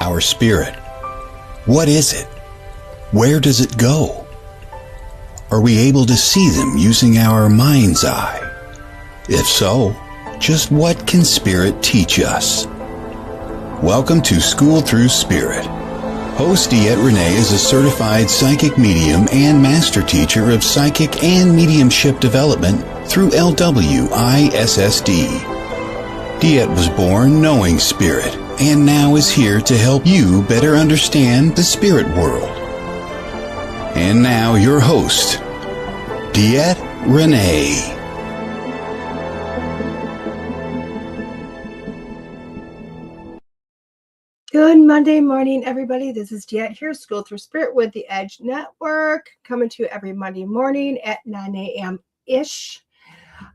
our spirit? What is it? Where does it go? Are we able to see them using our mind's eye? If so, just what can spirit teach us? Welcome to School Through Spirit. Host DeEtte Renee is a certified psychic medium and master teacher of psychic and mediumship development through LWISSD. DeEtte was born knowing spirit and now is here to help you better understand the spirit world. And now your host, DeEtte Renee. Good Monday morning, everybody. This is DeEtte here, School Through Spirit with the Edge Network, coming to you every Monday morning at 9 a.m.-ish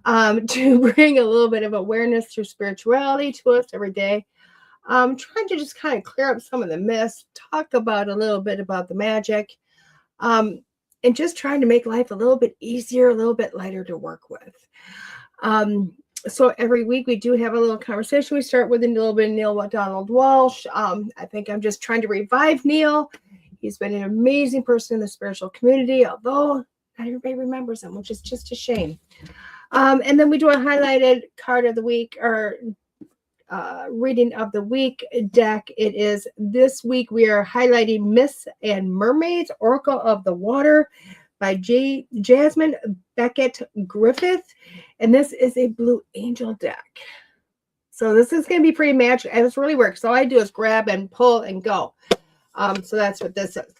to bring a little bit of awareness through spirituality to us every day. Trying to just kind of clear up some of the myths, talk about a little bit about the magic, and just trying to make life a little bit easier, a little bit lighter to work with. So every week we do have a little conversation. We start with a little bit of Neil Donald Walsh. I think I'm just trying to revive Neil. He's been an amazing person in the spiritual community, although not everybody remembers him, which is just a shame. And then we do a highlighted card of the week, or reading of the week deck. It is this week we are highlighting Myths and Mermaids, Oracle of the Water by Jasmine Becket-Griffith. And this is a Blue Angel deck. So this is going to be pretty magic. And this really works. All I do is grab and pull and go. So that's what this is.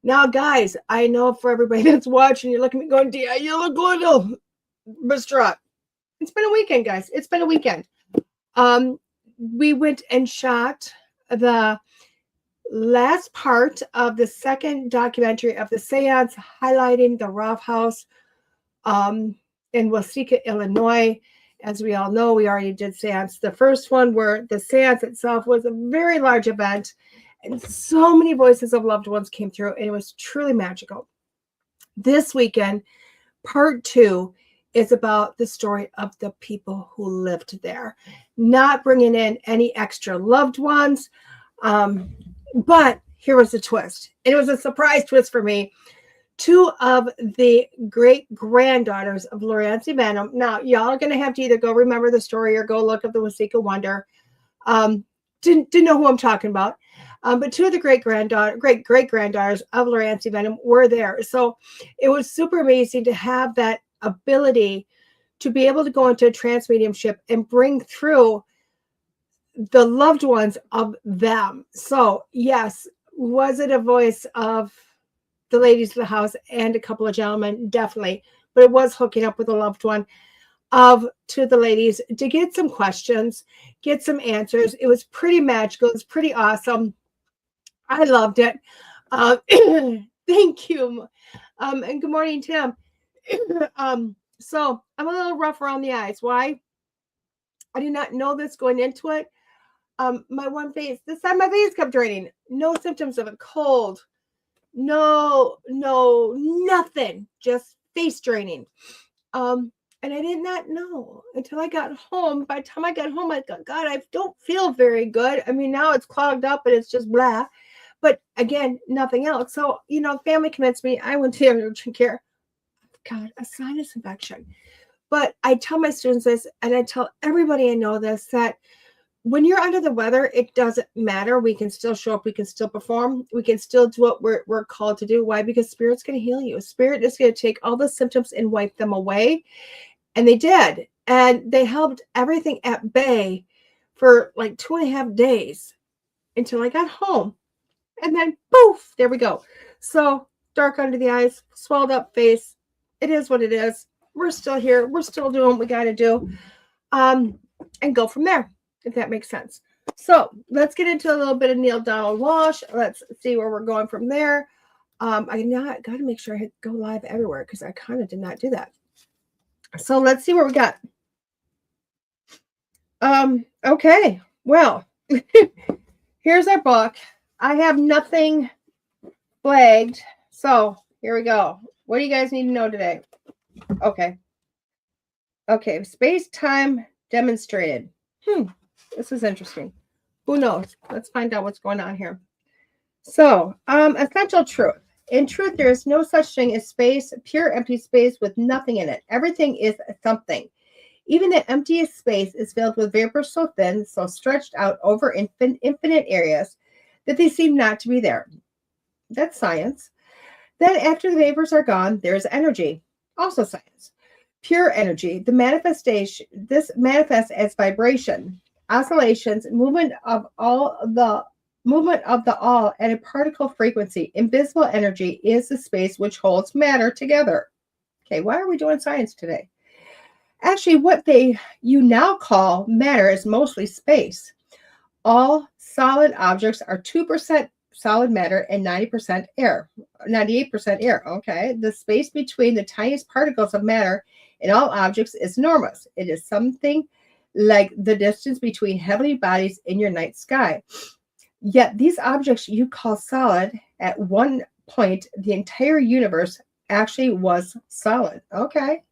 Now, guys, I know for everybody that's watching, you're looking at me going, DeEtte, you look a little distraught. It's been a weekend, guys. It's been a weekend. We went and shot the last part of the second documentary of the seance highlighting the Roth House in Waseca, Illinois. As we all know, we already did seance. The first one where the seance itself was a very large event and so many voices of loved ones came through and it was truly magical. This weekend, part 2 is about the story of the people who lived there, not bringing in any extra loved ones. But here was the twist. And it was a surprise twist for me. 2 of the great-granddaughters of Lorenzi Venom. Now, y'all are going to have to either go remember the story or go look up the Waseca Wonder. Didn't know who I'm talking about. But 2 of the great-great-granddaughters of Lorenzi Venom were there. So it was super amazing to have that ability to be able to go into a trance mediumship and bring through the loved ones of them. So yes, was it a voice of the ladies of the house and a couple of gentlemen? Definitely. But it was hooking up with a loved one of 2 of the ladies to get some questions, get some answers. It was pretty magical. It was pretty awesome. I loved it. Thank you. And good morning, Tim. So I'm a little rough around the eyes. Why? I did not know this going into it. My one face, this side of my face kept draining. No symptoms of a cold. No, nothing. Just face draining. And I did not know until I got home. By the time I got home, I thought, God, I don't feel very good. I mean, now it's clogged up and it's just blah. But again, nothing else. So, family convinced me. I went to urgent care. God, a sinus infection. But I tell my students this, and I tell everybody I know this, that when you're under the weather, it doesn't matter. We can still show up. We can still perform. We can still do what we're called to do. Why? Because Spirit's going to heal you. Spirit is going to take all the symptoms and wipe them away. And they did. And they held everything at bay for like 2.5 days until I got home. And then poof, there we go. So dark under the eyes, swelled up face. It is what it is. We're still here. We're still doing what we got to do. And go from there, if that makes sense. So let's get into a little bit of Neil Donald Walsh. Let's see where we're going from there. I got to make sure I go live everywhere because I kind of did not do that. So let's see what we got. Okay. Well, here's our book. I have nothing flagged. So here we go. What do you guys need to know today? Okay. Okay. Space-time demonstrated. This is interesting. Who knows? Let's find out what's going on here. So, essential truth. In truth, there is no such thing as space, pure empty space with nothing in it. Everything is something. Even the emptiest space is filled with vapors so thin, so stretched out over infinite areas that they seem not to be there. That's science. Then, after the vapors are gone, there is energy. Also science. Pure energy. This manifests as vibration, oscillations, movement of the all at a particle frequency. Invisible energy is the space which holds matter together. Okay, why are we doing science today? Actually, what you now call matter is mostly space. All solid objects are 2% solid matter and 90% air. 98% air. Okay, the space between the tiniest particles of matter in all objects is enormous. It is something like the distance between heavenly bodies in your night sky. Yet these objects you call solid, at one point, the entire universe actually was solid. Okay.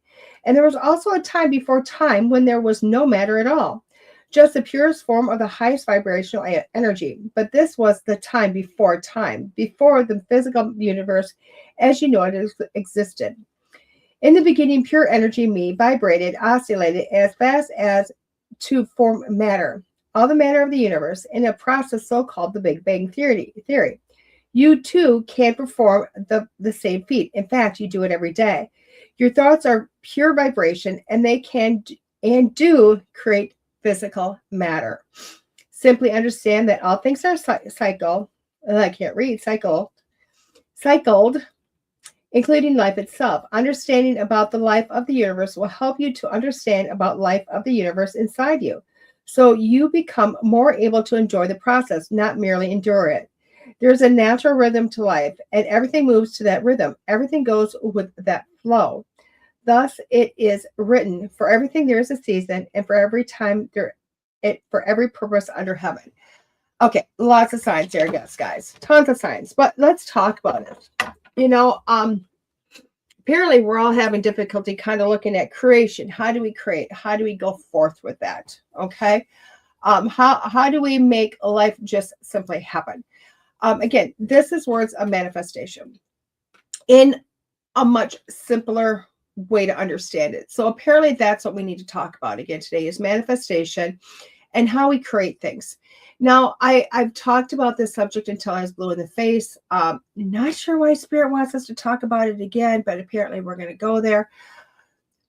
And there was also a time before time when there was no matter at all, just the purest form of the highest vibrational energy. But this was the time, before the physical universe as you know it existed. In the beginning, pure energy, me, vibrated, oscillated as fast as to form matter. All the matter of the universe in a process so-called the Big Bang theory. You too can perform the same feat. In fact, you do it every day. Your thoughts are pure vibration, and they can and do create physical matter. Simply understand that all things are cycled, including life itself. Understanding about the life of the universe will help you to understand about life of the universe inside you. So you become more able to enjoy the process, not merely endure it. There's a natural rhythm to life, and everything moves to that rhythm. Everything goes with that flow. Thus, it is written, for everything there is a season, and for every time for every purpose under heaven. Okay, lots of science there, yes, guys. Tons of science. But let's talk about it. Apparently we're all having difficulty kind of looking at creation. How do we create? How do we go forth with that? Okay. How do we make life just simply happen? Again, this is words of manifestation in a much simpler way to understand it. So apparently that's what we need to talk about again today is manifestation and how we create things. Now, I've talked about this subject until I was blue in the face. Not sure why Spirit wants us to talk about it again, but apparently we're going to go there.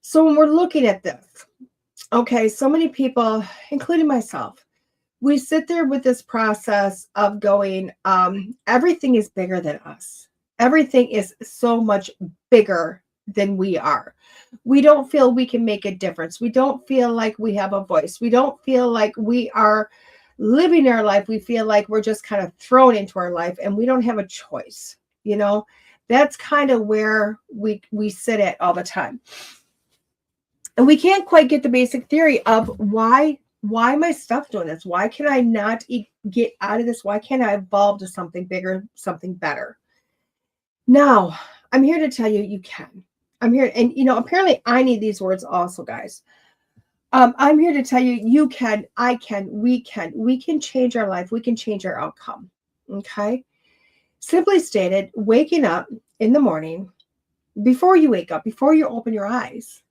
So when we're looking at this, okay, so many people, including myself, we sit there with this process of going, everything is bigger than us. Everything is so much bigger than we are. We don't feel we can make a difference. We don't feel like we have a voice. We don't feel like we are living our life. We feel like we're just kind of thrown into our life and we don't have a choice. That's kind of where we sit at all the time. And we can't quite get the basic theory of why am I stuck doing this? Why can I not get out of this? Why can't I evolve to something bigger, something better? Now, I'm here to tell you, you can. I'm here, and apparently I need these words also, guys. I'm here to tell you, you can, I can, we can change our life. We can change our outcome. Okay. Simply stated, waking up in the morning, before you wake up, before you open your eyes,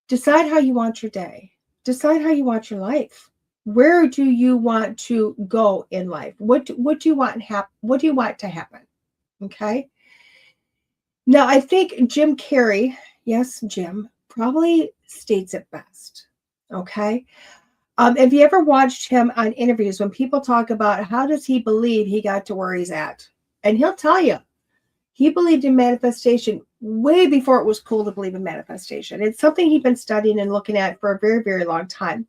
decide how you want your day. Decide how you want your life. Where do you want to go in life? What do you want to happen? Okay. Now, I think Jim Carrey, yes, Jim, probably states it best. Okay. If you ever watched him on interviews, when people talk about how does he believe he got to where he's at, and he'll tell you, he believed in manifestation way before it was cool to believe in manifestation. It's something he'd been studying and looking at for a very, very long time.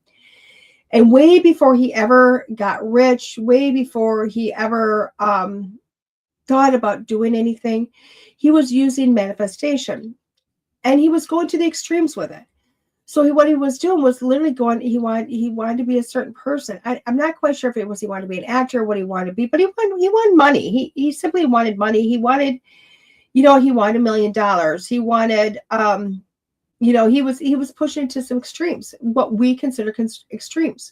And way before he ever got rich, way before he ever thought about doing anything, he was using manifestation. And he was going to the extremes with it. So what he was doing was literally going, he wanted to be a certain person. I'm not quite sure if it was he wanted to be an actor or what he wanted to be, but he wanted money. He simply wanted money. He wanted, he wanted $1 million. He wanted, he was pushing into some extremes, what we consider extremes.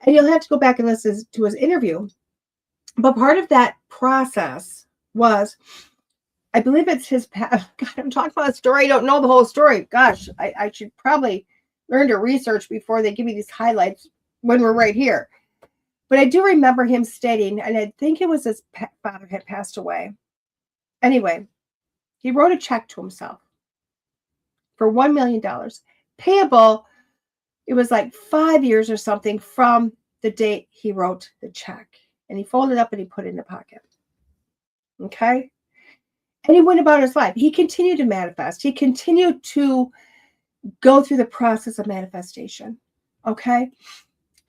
And you'll have to go back and listen to his interview. But part of that process was, I believe it's his God, I'm talking about a story. I don't know the whole story. Gosh, I should probably learn to research before they give me these highlights when we're right here. But I do remember him stating, and I think it was his father had passed away. Anyway, he wrote a check to himself for $1 million, payable, it was like 5 years or something from the date he wrote the check. And he folded up and he put it in the pocket. Okay? And he went about his life. He continued to manifest. He continued to go through the process of manifestation. Okay?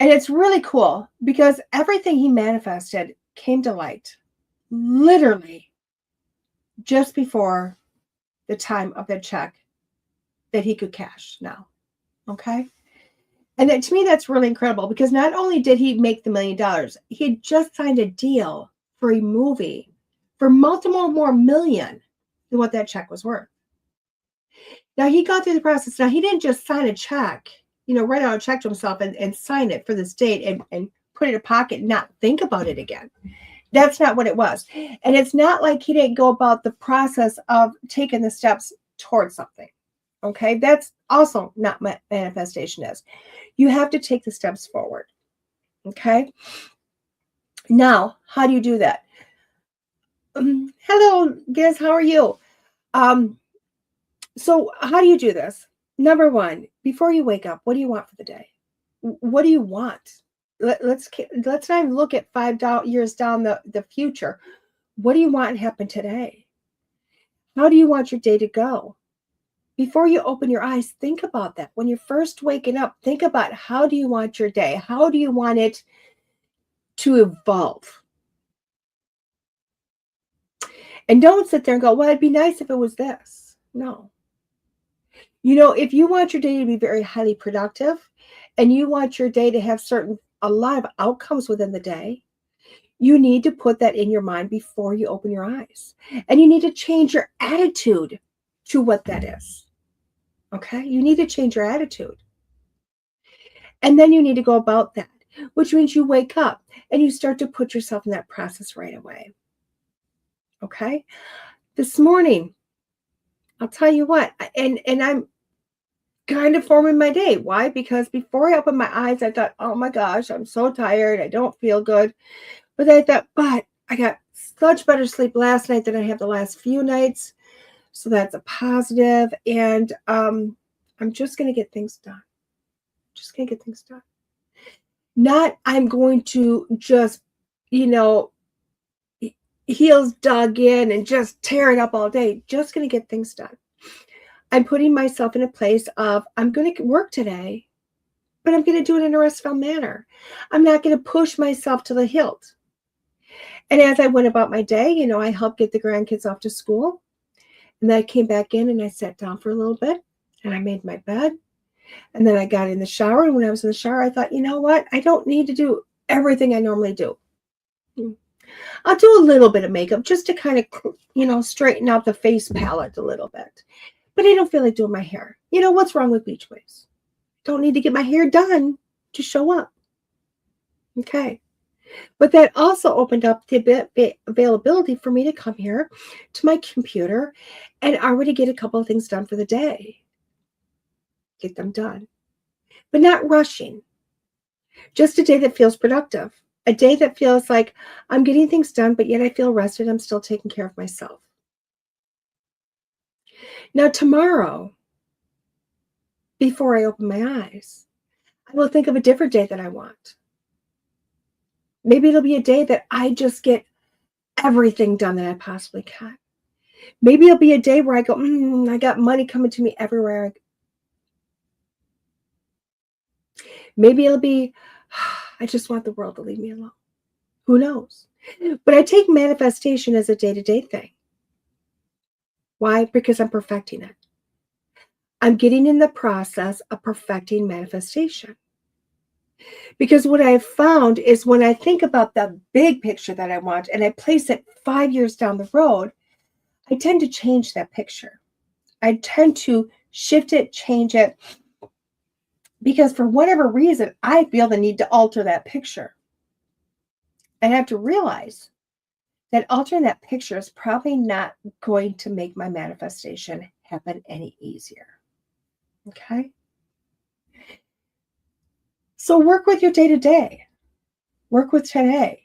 And it's really cool because everything he manifested came to light literally just before the time of the check that he could cash now. Okay? And that, to me, that's really incredible because not only did he make the $1 million, he had just signed a deal for a movie for multiple more million than what that check was worth. Now, he got through the process. Now, he didn't just sign a check, write out a check to himself and sign it for this date and put it in a pocket and not think about it again. That's not what it was. And it's not like he didn't go about the process of taking the steps towards something. Okay, that's also not what manifestation is. You have to take the steps forward. Okay. Now, how do you do that? Hello, guys. How are you? So how do you do this? Number one, before you wake up, what do you want for the day? What do you want? Let's not even look at 5 years down the future. What do you want to happen today? How do you want your day to go? Before you open your eyes, think about that. When you're first waking up, think about how do you want your day? How do you want it to evolve? And don't sit there and go, well, it'd be nice if it was this. No. If you want your day to be very highly productive and you want your day to have a lot of outcomes within the day, you need to put that in your mind before you open your eyes. And you need to change your attitude to what that is. Okay? You need to change your attitude. And then you need to go about that, which means you wake up and you start to put yourself in that process right away. Okay? This morning, I'll tell you what, and I'm kind of forming my day. Why? Because before I opened my eyes, I thought, oh my gosh, I'm so tired. I don't feel good. But I thought, I got such better sleep last night than I have the last few nights. So that's a positive. And I'm just going to get things done. Just going to get things done. Not I'm going to just, heels dug in and just tear it up all day. Just going to get things done. I'm putting myself in a place of I'm going to work today, but I'm going to do it in a restful manner. I'm not going to push myself to the hilt. And as I went about my day, I helped get the grandkids off to school. And then I came back in and I sat down for a little bit and I made my bed. And then I got in the shower. And when I was in the shower, I thought, you know what? I don't need to do everything I normally do. I'll do a little bit of makeup just to kind of, straighten out the face palette a little bit. But I don't feel like doing my hair. What's wrong with beach waves? Don't need to get my hair done to show up. Okay. But that also opened up the availability for me to come here to my computer and already get a couple of things done for the day. Get them done. But not rushing. Just a day that feels productive. A day that feels like I'm getting things done, but yet I feel rested. I'm still taking care of myself. Now, tomorrow, before I open my eyes, I will think of a different day that I want. Maybe it'll be a day that I just get everything done that I possibly can. Maybe it'll be a day where I go, I got money coming to me everywhere. Maybe it'll be, I just want the world to leave me alone. Who knows? But I take manifestation as a day-to-day thing. Why? Because I'm perfecting it. I'm getting in the process of perfecting manifestation. Because what I've found is when I think about the big picture that I want and I place it 5 years down the road, I tend to change that picture. I tend to shift it, change it, because for whatever reason, I feel the need to alter that picture. And I have to realize that altering that picture is probably not going to make my manifestation happen any easier. Okay? So work with your day to day. Work with today.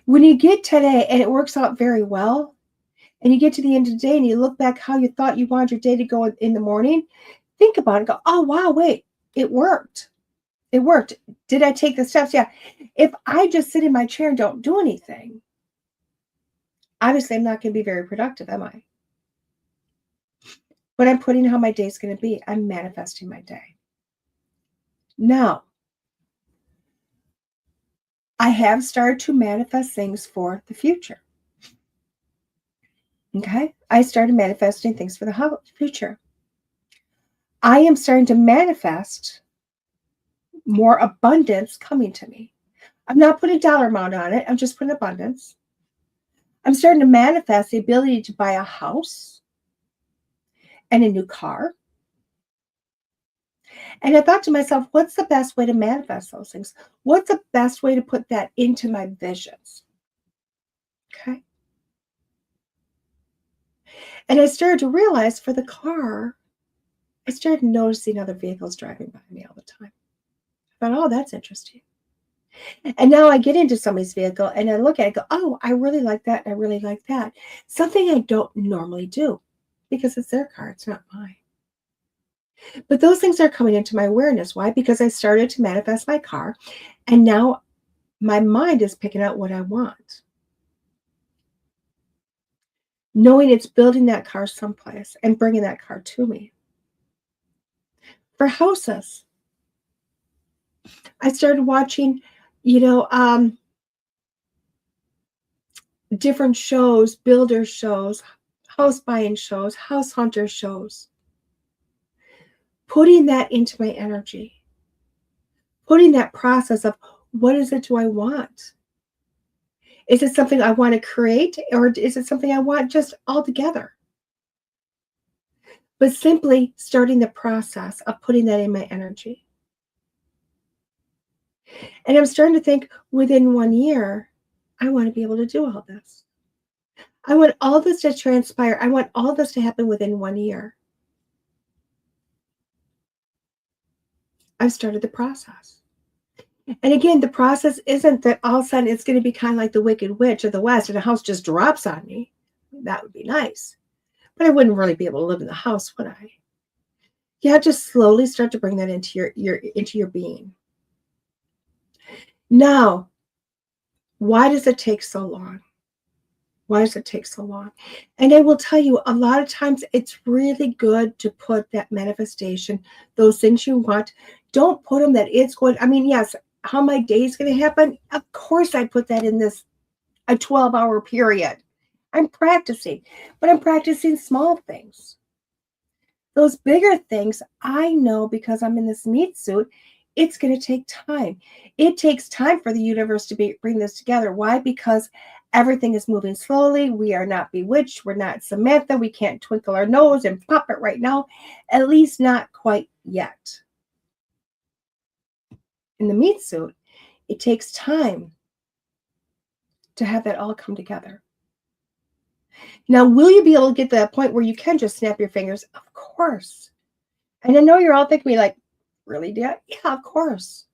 When you get today and it works out very well, and you get to the end of the day and you look back how you thought you wanted your day to go in the morning, think about it and go, oh, wow, wait, it worked. It worked. Did I take the steps? Yeah. If I just sit in my chair and don't do anything, obviously I'm not going to be very productive, am I? But I'm putting how my day's going to be. I'm manifesting my day. Now, I have started to manifest things for the future. Okay? I started manifesting things for the future. I am starting to manifest more abundance coming to me. I'm not putting a dollar amount on it. I'm just putting abundance. I'm starting to manifest the ability to buy a house and a new car. And I thought to myself, what's the best way to manifest those things? What's the best way to put that into my visions? Okay. And I started to realize for the car, I started noticing other vehicles driving by me all the time. I thought, oh, that's interesting. And now I get into somebody's vehicle and I look at it and go, oh, I really like that. And I really like that. Something I don't normally do because it's their car. It's not mine. But those things are coming into my awareness. Why? Because I started to manifest my car and now my mind is picking out what I want. Knowing it's building that car someplace and bringing that car to me. For houses, I started watching, different shows, builder shows, house buying shows, house hunter shows. Putting that into my energy. Putting that process of what is it do I want? Is it something I want to create or is it something I want just altogether? But simply starting the process of putting that in my energy. And I'm starting to think within 1 year, I want to be able to do all this. I want all this to transpire. I want all this to happen within 1 year. I've started the process. And again, the process isn't that all of a sudden it's going to be kind of like the Wicked Witch of the West and a house just drops on me. That would be nice. But I wouldn't really be able to live in the house, would I? You have to slowly start to bring that into your being. Now, why does it take so long? Why does it take so long? And I will tell you, a lot of times it's really good to put that manifestation, those things you want, don't put them that it's going, yes, how my day is going to happen. Of course I put that in a 12-hour period. I'm practicing, but I'm practicing small things. Those bigger things, I know because I'm in this meat suit, it's going to take time. It takes time for the universe to bring this together. Why? Because everything is moving slowly. We are not bewitched. We're not Samantha. We can't twinkle our nose and pop it right now. At least not quite yet. In the meat suit, it takes time to have that all come together. Now, will you be able to get to that point where you can just snap your fingers? Of course. And I know you're all thinking like, really, Dad? Yeah, of course.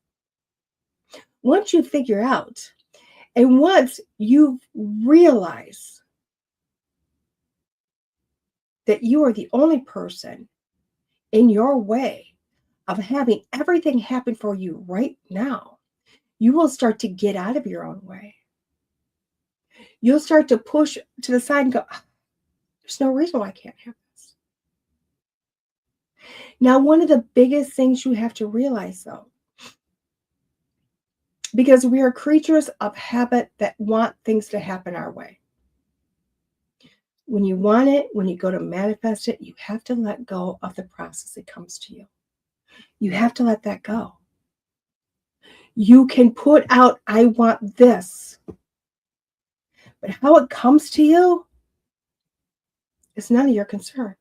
Once you figure out, and once you realize that you are the only person in your way of having everything happen for you right now, you will start to get out of your own way. You'll start to push to the side and go, there's no reason why I can't have this. Now, one of the biggest things you have to realize, though, because we are creatures of habit that want things to happen our way. When you want it, when you go to manifest it, you have to let go of the process that comes to you. You have to let that go. You can put out, I want this. But how it comes to you is none of your concern.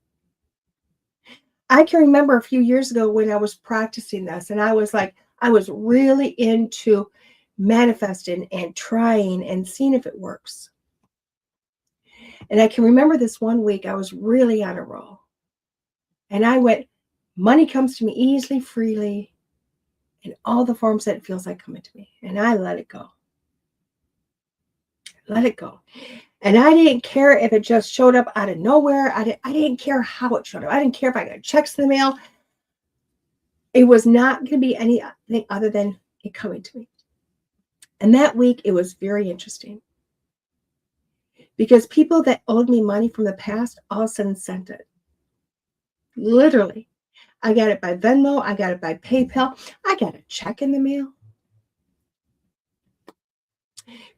I can remember a few years ago when I was practicing this, and I was really into manifesting and trying and seeing if it works. And I can remember this one week I was really on a roll. And I went, money comes to me easily, freely, in all the forms that it feels like coming to me. And I let it go. Let it go. And I didn't care if it just showed up out of nowhere. I didn't care how it showed up. I didn't care if I got checks in the mail. It was not going to be anything other than it coming to me. And that week, it was very interesting. Because people that owed me money from the past all of a sudden sent it. Literally. I got it by Venmo. I got it by PayPal. I got a check in the mail.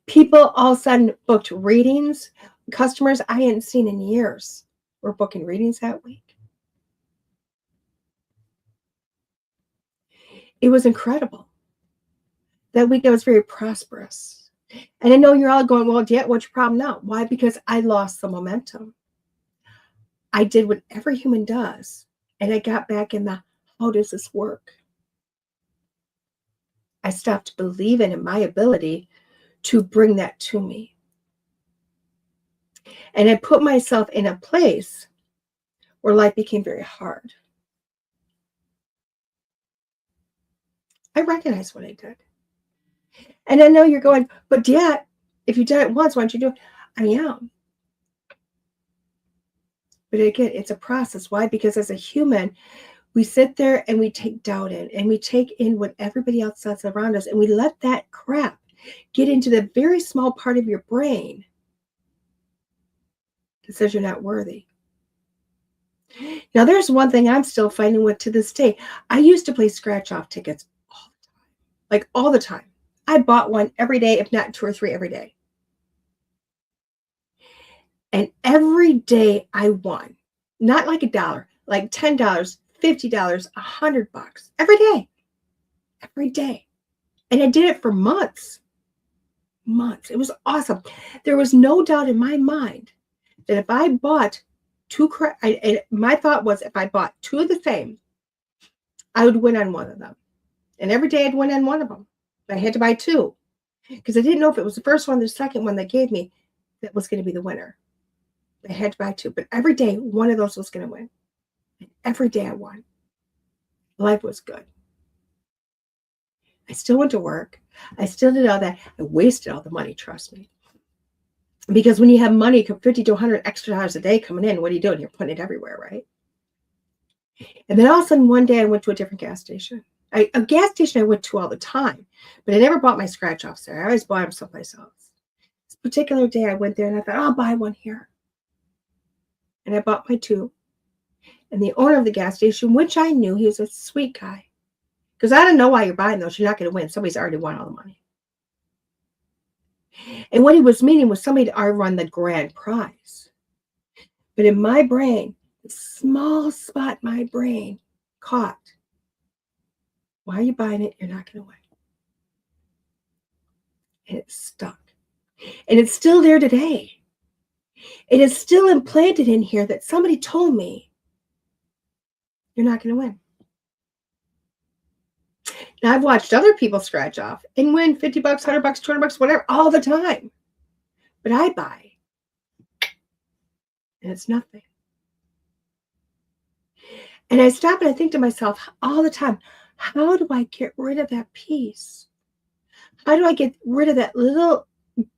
People all of a sudden booked readings. Customers I hadn't seen in years were booking readings that week. It was incredible. That week I was very prosperous. And I know you're all going, well, DeEtte, what's your problem now? Why? Because I lost the momentum. I did what every human does. And I got back in the, how does this work? I stopped believing in my ability to bring that to me. And I put myself in a place where life became very hard. I recognize what I did. And I know you're going, but DeEtte, if you've done it once, why don't you do it? I am. But again, it's a process. Why? Because as a human, we sit there and we take doubt in and we take in what everybody else says around us and we let that crap get into the very small part of your brain that says you're not worthy. Now, there's one thing I'm still fighting with to this day. I used to play scratch-off tickets all the time. Like all the time. I bought one every day, if not 2 or 3 every day. And every day I won. Not like $1, like $10, $50, $100. Every day. Every day. And I did it for months. Months. It was awesome. There was no doubt in my mind that if I bought my thought was if I bought 2 of the same, I would win on one of them. And every day I'd win on one of them. I had to buy 2 because I didn't know if it was the first one or the second one they gave me that was going to be the winner. I had to buy 2, but every day one of those was going to win. And every day I won. Life was good. I still went to work. I still did all that. I wasted all the money, trust me. Because when you have money, $50 to $100 extra dollars a day coming in, what are you doing? You're putting it everywhere, right? And then all of a sudden, one day I went to a different gas station. A gas station I went to all the time, but I never bought my scratch-offs there. I always bought them someplace else. This particular day I went there and I thought, I'll buy one here. And I bought my 2. And the owner of the gas station, which I knew, he was a sweet guy. Because I don't know why you're buying those. You're not going to win. Somebody's already won all the money. And what he was meaning was somebody to already run the grand prize. But in my brain, the small spot my brain caught, why are you buying it? You're not going to win. And it stuck. And it's still there today. It is still implanted in here that somebody told me, you're not going to win. Now, I've watched other people scratch off and win $50, $100, $200, whatever, all the time. But I buy. And it's nothing. And I stop and I think to myself all the time, how do I get rid of that piece? How do I get rid of that little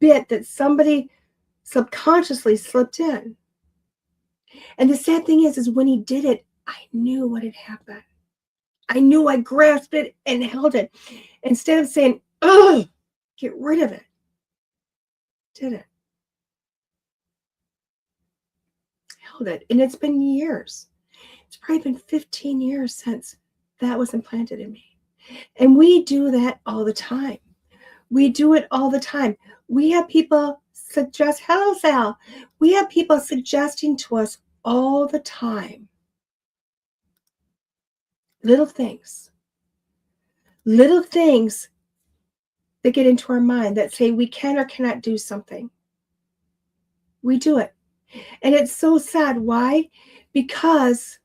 bit that somebody subconsciously slipped in? And the sad thing is when he did it, I knew what had happened. I knew I grasped it and held it. Instead of saying, ugh, get rid of it. Did it. Held it. And it's been years. It's probably been 15 years since that was implanted in me. And we do that all the time. We do it all the time. We have people suggest, hello, Sal. We have people suggesting to us all the time. Little things that get into our mind that say we can or cannot do something. We do it. And it's so sad. Why? Because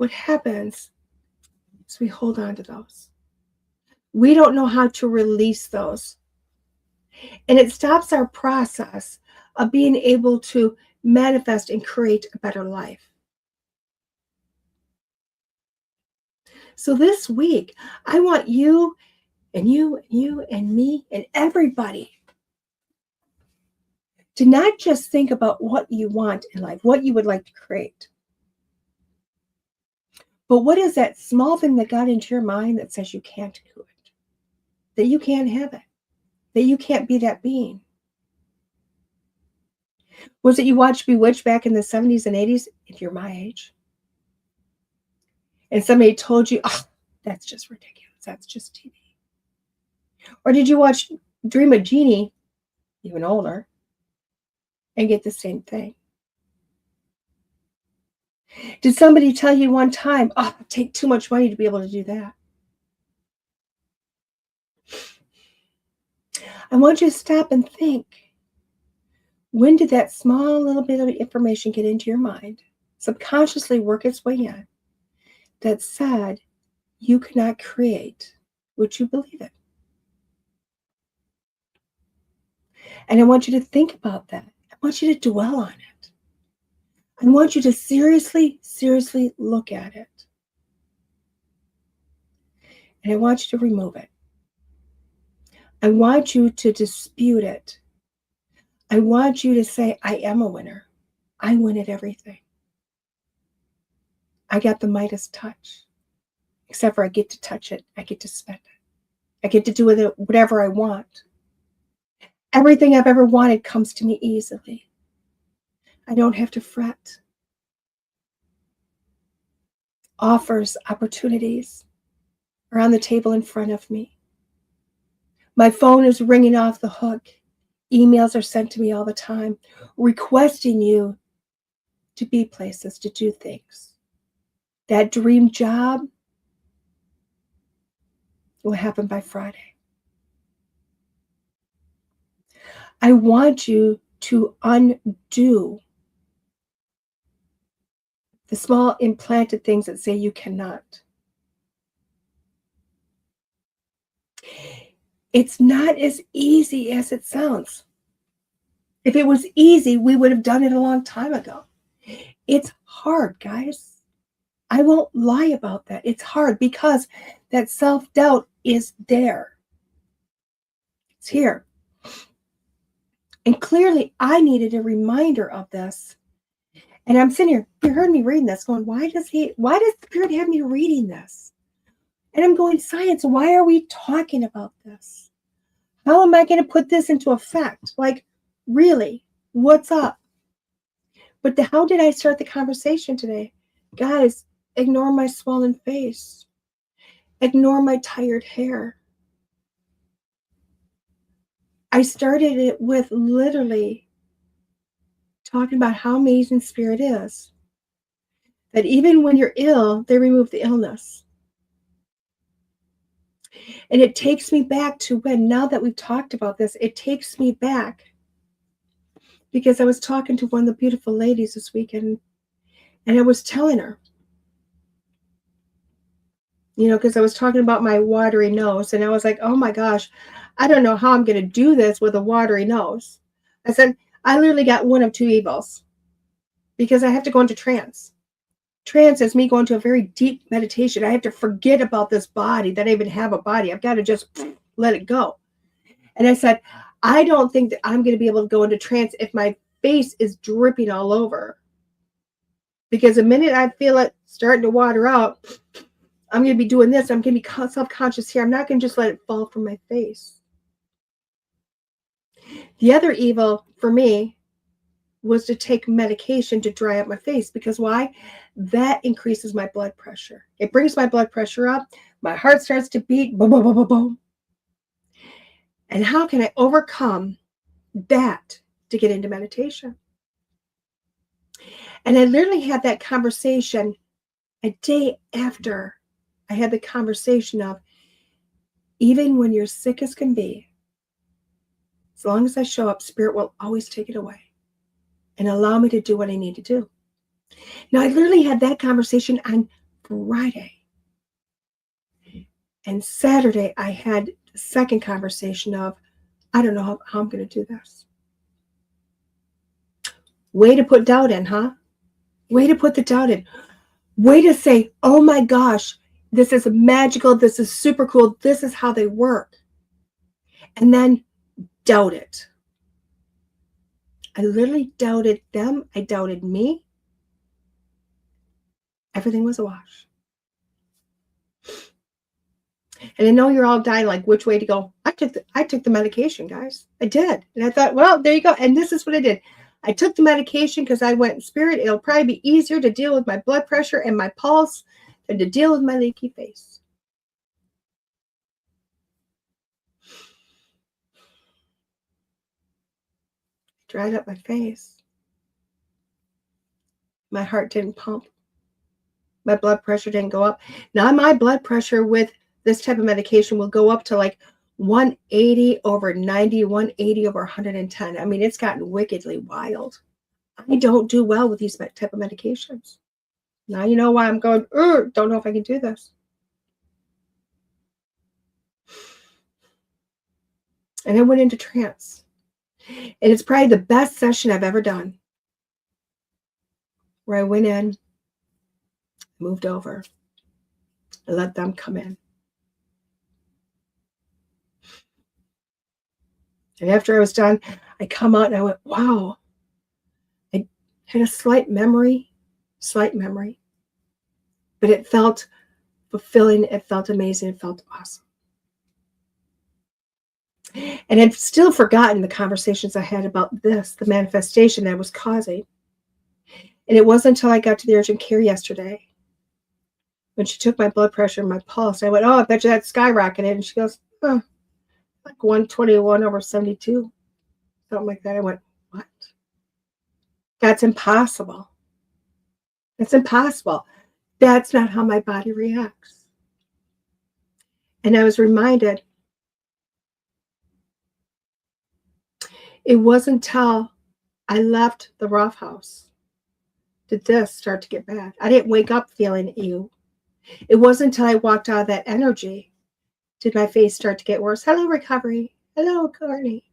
what happens is we hold on to those. We don't know how to release those. And it stops our process of being able to manifest and create a better life. So this week, I want you and you and you and me and everybody to not just think about what you want in life, what you would like to create, but what is that small thing that got into your mind that says you can't do it, that you can't have it, that you can't be that being? Was it you watched Bewitched back in the 70s and 80s, if you're my age? And somebody told you, oh, that's just ridiculous. That's just TV. Or did you watch Dream of Jeannie, even older, and get the same thing? Did somebody tell you one time, oh, it takes too much money to be able to do that? I want you to stop and think. When did that small little bit of information get into your mind, subconsciously work its way in, that said you cannot create what you believe in? And I want you to think about that. I want you to dwell on it. I want you to seriously, seriously look at it. And I want you to remove it. I want you to dispute it. I want you to say, I am a winner. I win at everything. I got the Midas touch. Except for I get to touch it. I get to spend it. I get to do with it whatever I want. Everything I've ever wanted comes to me easily. I don't have to fret. Offers, opportunities are on the table in front of me. My phone is ringing off the hook. Emails are sent to me all the time, requesting you to be places, to do things. That dream job will happen by Friday. I want you to undo the small implanted things that say you cannot. It's not as easy as it sounds. If it was easy, we would have done it a long time ago. It's hard, guys. I won't lie about that. It's hard because that self-doubt is there. It's here. And clearly, I needed a reminder of this. And I'm sitting here, you heard me reading this, going, why does the Spirit have me reading this? And I'm going, science, why are we talking about this? How am I going to put this into effect? Like, really, what's up? But how did I start the conversation today? Guys, ignore my swollen face. Ignore my tired hair. I started it with literally talking about how amazing Spirit is. That even when you're ill, they remove the illness. And it takes me back to when, now that we've talked about this, it takes me back. Because I was talking to one of the beautiful ladies this weekend, and I was telling her, because I was talking about my watery nose, and I was like, oh my gosh, I don't know how I'm going to do this with a watery nose. I said, I literally got one of two evils, because I have to go into trance. Trance is me going to a very deep meditation. I have to forget about this body, that I even have a body. I've got to just let it go. And I said, I don't think that I'm going to be able to go into trance if my face is dripping all over. Because the minute I feel it starting to water out, I'm going to be doing this. I'm going to be self-conscious here. I'm not going to just let it fall from my face. The other evil for me was to take medication to dry up my face. Because why? That increases my blood pressure. It brings my blood pressure up. My heart starts to beat. Boom, boom, boom, boom, boom. And how can I overcome that to get into meditation? And I literally had that conversation a day after I had the conversation of, even when you're sick as can be, as long as I show up, Spirit will always take it away and allow me to do what I need to do. Now, I literally had that conversation on Friday. And Saturday, I had the second conversation of, I don't know how I'm going to do this. Way to put doubt in, huh? Way to put the doubt in. Way to say, oh my gosh, this is magical. This is super cool. This is how they work. And then doubt it. I literally doubted them. I doubted me. Everything was a wash. And I know you're all dying, like, which way to go? I took the medication, guys. I did. And I thought, well, there you go. And this is what I did. I took the medication because I went, Spirit, it'll probably be easier to deal with my blood pressure and my pulse than to deal with my leaky face. Dried up my face. My heart didn't pump. My blood pressure didn't go up. Now my blood pressure with this type of medication will go up to like 180 over 90, 180 over 110. I mean, it's gotten wickedly wild. I don't do well with these type of medications. Now you know why I'm going, don't know if I can do this. And I went into trance. And it's probably the best session I've ever done. Where I went in, moved over, and let them come in. And after I was done, I come out and I went, wow. I had a slight memory, but it felt fulfilling. It felt amazing. It felt awesome. And I'd still forgotten the conversations I had about this, the manifestation that I was causing. And it wasn't until I got to the urgent care yesterday when she took my blood pressure and my pulse. I went, I bet you that skyrocketed. And she goes, like 121 over 72, something like that. I went, what? That's impossible. That's impossible. That's not how my body reacts. And I was reminded, it wasn't until I left the rough house did this start to get bad. I didn't wake up feeling ew. It wasn't until I walked out of that energy did my face start to get worse. Hello, recovery. Hello, Courtney.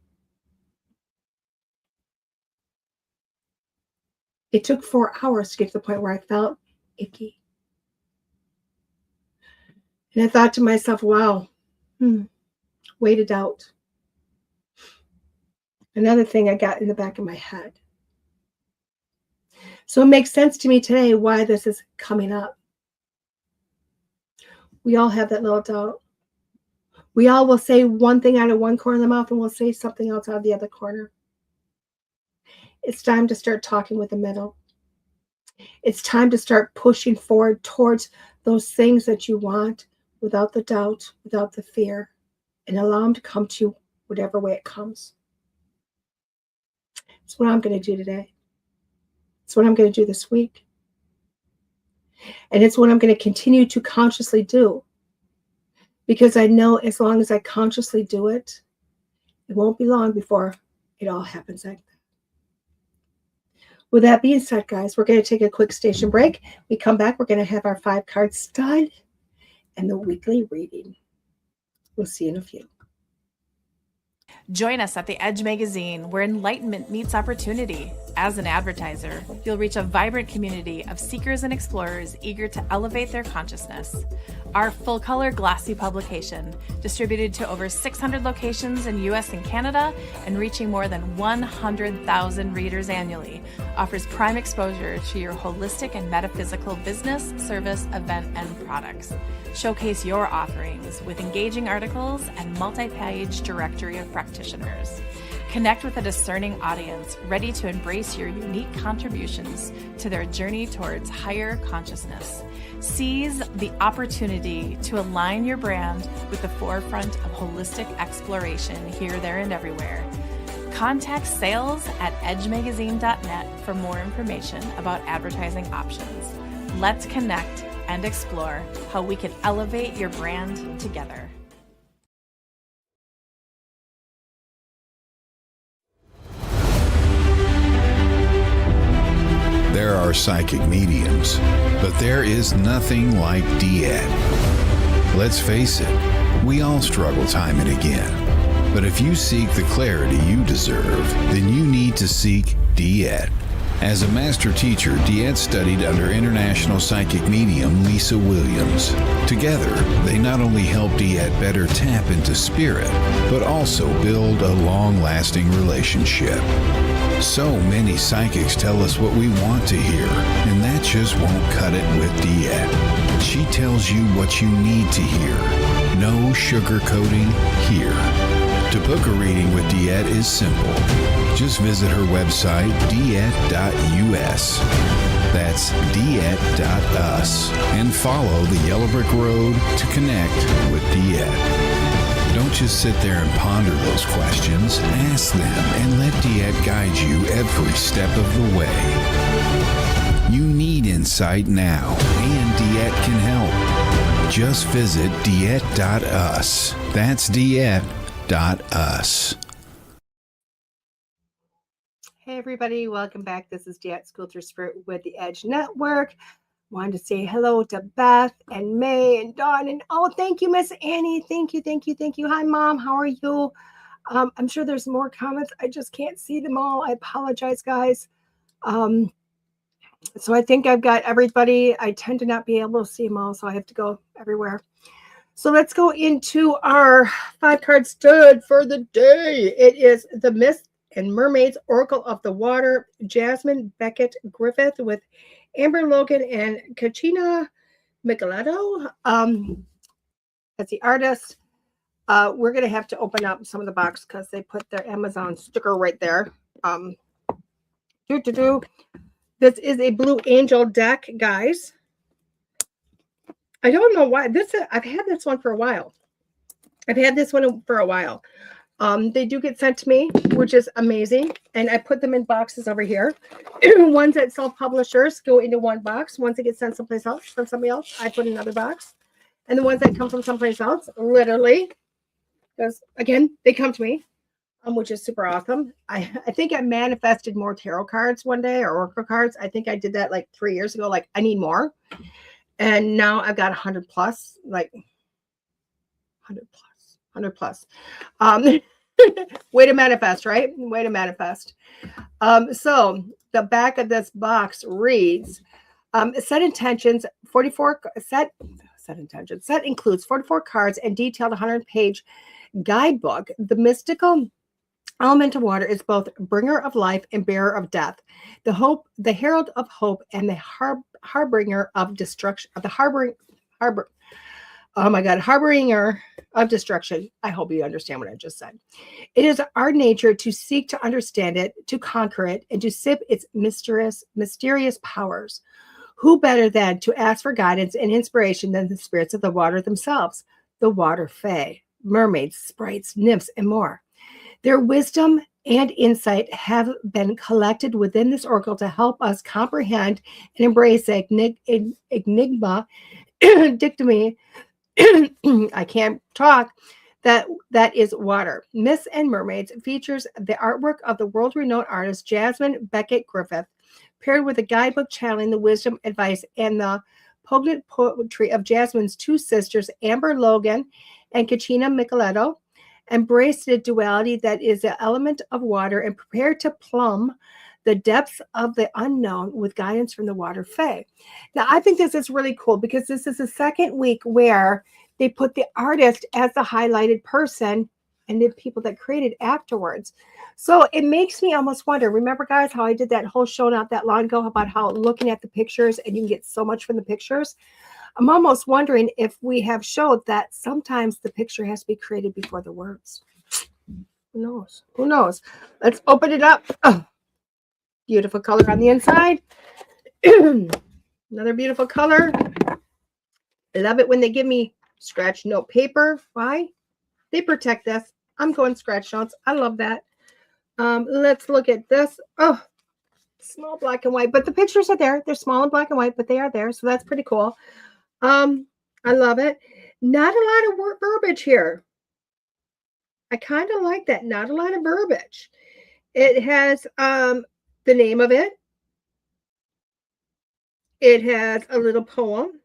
It took 4 hours to get to the point where I felt icky. And I thought to myself, wow, way to doubt. Another thing I got in the back of my head. So it makes sense to me today why this is coming up. We all have that little doubt. We all will say one thing out of one corner of the mouth and we'll say something else out of the other corner. It's time to start talking with the middle. It's time to start pushing forward towards those things that you want without the doubt, without the fear, and allow them to come to you whatever way it comes. That's what I'm going to do today. It's what I'm going to do this week. And it's what I'm going to continue to consciously do. Because I know as long as I consciously do it, it won't be long before it all happens like that. With that being said, guys, we're going to take a quick station break. We come back, we're going to have our 5 card stud and the weekly reading. We'll see you in a few. Join us at the Edge magazine, where enlightenment meets opportunity. As an advertiser, you'll reach a vibrant community of seekers and explorers eager to elevate their consciousness. Our full-color glossy publication, distributed to over 600 locations in US and Canada and reaching more than 100,000 readers annually, offers prime exposure to your holistic and metaphysical business, service, event, and products. Showcase your offerings with engaging articles and multi-page directory of practitioners. Connect with a discerning audience ready to embrace your unique contributions to their journey towards higher consciousness. Seize the opportunity to align your brand with the forefront of holistic exploration here, there, and everywhere. Contact sales at edgemagazine.net for more information about advertising options. Let's connect and explore how we can elevate your brand together. There are psychic mediums, but there is nothing like DeEtte. Let's face it, we all struggle time and again. But if you seek the clarity you deserve, then you need to seek DeEtte. As a master teacher, DeEtte studied under international psychic medium Lisa Williams. Together, they not only help DeEtte better tap into spirit, but also build a long-lasting relationship. So many psychics tell us what we want to hear, and that just won't cut it with DeEtte. She tells you what you need to hear. No sugarcoating here. To book a reading with DeEtte is simple. Just visit her website, DeEtte.us. That's DeEtte.us. And follow the Yellow Brick Road to connect with DeEtte. Don't just sit there and ponder those questions. Ask them and let DeEtte guide you every step of the way. You need insight now, and DeEtte can help. Just visit DeEtte.us. That's DeEtte.us. Hey everybody, welcome back. This is DeEtte School Through Spirit with the Edge Network. Wanted to say hello to Beth and May and Dawn, and thank you, Miss Annie. Thank you. Hi, Mom. How are you? I'm sure there's more comments. I just can't see them all. I apologize, guys. So I think I've got everybody. I tend to not be able to see them all, so I have to go everywhere. So let's go into our 5-card stud for the day. It is the Myth and Mermaids Oracle of the Water, Jasmine Becket-Griffith with Amber Logan and Kachina Micheletto. That's the artist. We're going to have to open up some of the box because they put their Amazon sticker right there. This is a Blue Angel deck, guys. I don't know why. I've had this one for a while. They do get sent to me, which is amazing. And I put them in boxes over here. Ones that self-publishers go into one box. Ones that get sent someplace else from somebody else, I put in another box. And the ones that come from someplace else, literally, because, again, they come to me, which is super awesome. I think I manifested more tarot cards one day, or oracle cards. I think I did that like 3 years ago. Like, I need more. And now I've got 100 plus, like 100 plus. Way to manifest, right? Way to manifest. So the back of this box reads, set intentions, 44 set intentions. Set includes 44 cards and detailed 100-page guidebook. The mystical element of water is both bringer of life and bearer of death, the herald of hope, and the harbinger of destruction. Harbinger of destruction. I hope you understand what I just said. It is our nature to seek to understand it, to conquer it, and to sip its mysterious powers. Who better than to ask for guidance and inspiration than the spirits of the water themselves, the water fae, mermaids, sprites, nymphs, and more. Their wisdom and insight have been collected within this oracle to help us comprehend and embrace the enigma, dictamy, I can't talk, that is water. Myths and Mermaids features the artwork of the world-renowned artist Jasmine Becket-Griffith, paired with a guidebook channeling the wisdom, advice, and the poignant poetry of Jasmine's two sisters, Amber Logan and Kachina Micheletto. Embrace the duality that is the element of water and prepare to plumb the depths of the unknown with guidance from the water fae. Now, I think this is really cool because this is the second week where they put the artist as the highlighted person and the people that created afterwards. So it makes me almost wonder, remember guys, how I did that whole show not that long ago about how looking at the pictures and you can get so much from the pictures? I'm almost wondering if we have showed that sometimes the picture has to be created before the words. Who knows? Let's open it up. Oh, beautiful color on the inside. Another beautiful color. I love it when they give me scratch note paper. Why? They protect this. I'm going scratch notes. I love that. Let's look at this. Oh, small black and white, but the pictures are there. They're small and black and white, but they are there. So that's pretty cool. I love it. Not a lot of verbiage here. I kind of like that. Not a lot of verbiage. It has the name of it, It has a little poem.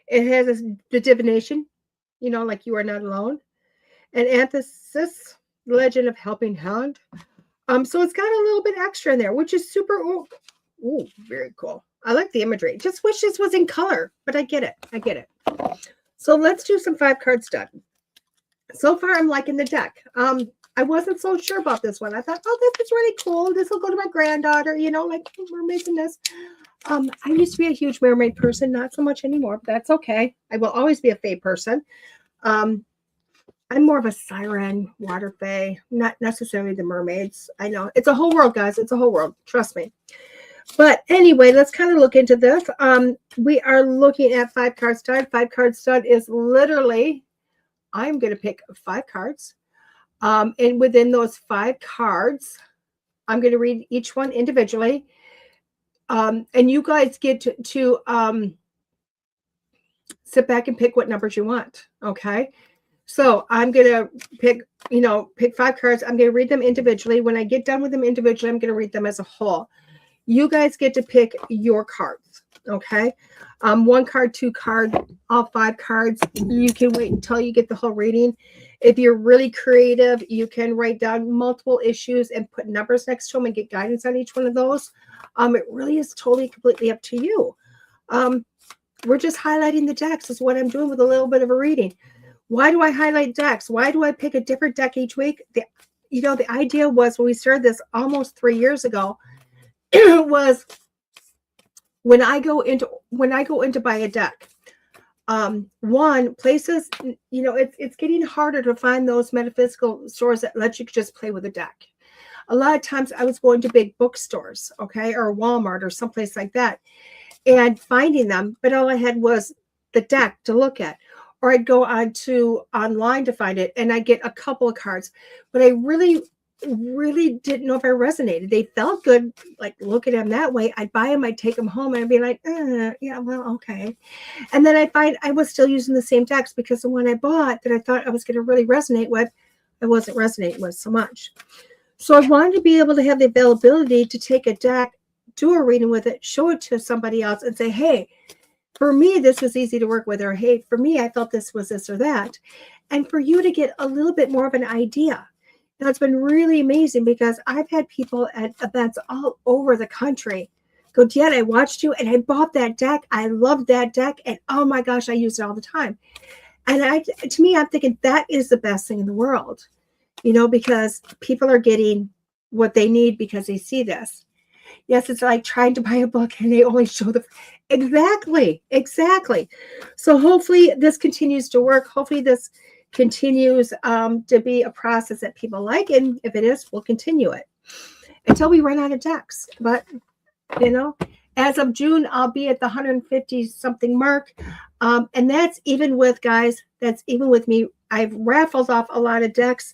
It has the divination, like you are not alone. An antithesis, legend of helping hand. So it's got a little bit extra in there, which is super. Ooh, very cool. I like the imagery. Just wish this was in color, but I get it. I get it. So let's do some 5-card stud. So far, I'm liking the deck. I wasn't so sure about this one. I thought, oh, this is really cool. This will go to my granddaughter, like mermaids and this. I used to be a huge mermaid person, not so much anymore, but that's okay. I will always be a fae person. I'm more of a siren, water fae, not necessarily the mermaids. I know. It's a whole world, guys. It's a whole world. Trust me. But anyway, let's kind of look into this. We are looking at 5-card stud. 5-card stud is literally, I'm going to pick 5 cards. And within those 5 cards, I'm going to read each one individually. And you guys get to sit back and pick what numbers you want. Okay. So I'm going to pick 5 cards. I'm going to read them individually. When I get done with them individually, I'm going to read them as a whole. You guys get to pick your cards. Okay. 1 card, 2 card, all 5 cards. You can wait until you get the whole reading. If you're really creative, you can write down multiple issues and put numbers next to them and get guidance on each one of those. It really is totally, completely up to you. We're just highlighting the decks is what I'm doing with a little bit of a reading. Why do I highlight decks? Why do I pick a different deck each week? The idea was when we started this almost 3 years ago, was when I go into buy a deck, places, it's getting harder to find those metaphysical stores that let you just play with a deck. A lot of times I was going to big bookstores, okay, or Walmart or someplace like that, and finding them, but all I had was the deck to look at. Or I'd go online to find it, and I'd get a couple of cards. But I really didn't know if I resonated. They felt good, like look at them that way. I'd buy them, I'd take them home, and I'd be like, yeah, well, okay. And then I find I was still using the same decks because the one I bought that I thought I was going to really resonate with, I wasn't resonating with so much. So I wanted to be able to have the availability to take a deck, do a reading with it, show it to somebody else, and say, hey, for me, this was easy to work with, or hey, for me, I felt this was this or that. And for you to get a little bit more of an idea. Now, it's been really amazing because I've had people at events all over the country go, DeEtte, I watched you and I bought that deck. I loved that deck. And oh my gosh, I use it all the time. And to me, I'm thinking that is the best thing in the world, because people are getting what they need because they see this. Yes, it's like trying to buy a book and they only show the... Exactly. So hopefully this continues to work. Hopefully this continues to be a process that people like. And if it is, we'll continue it until we run out of decks. But, as of June, I'll be at the 150 something mark. And that's even with, guys, that's even with me. I've raffled off a lot of decks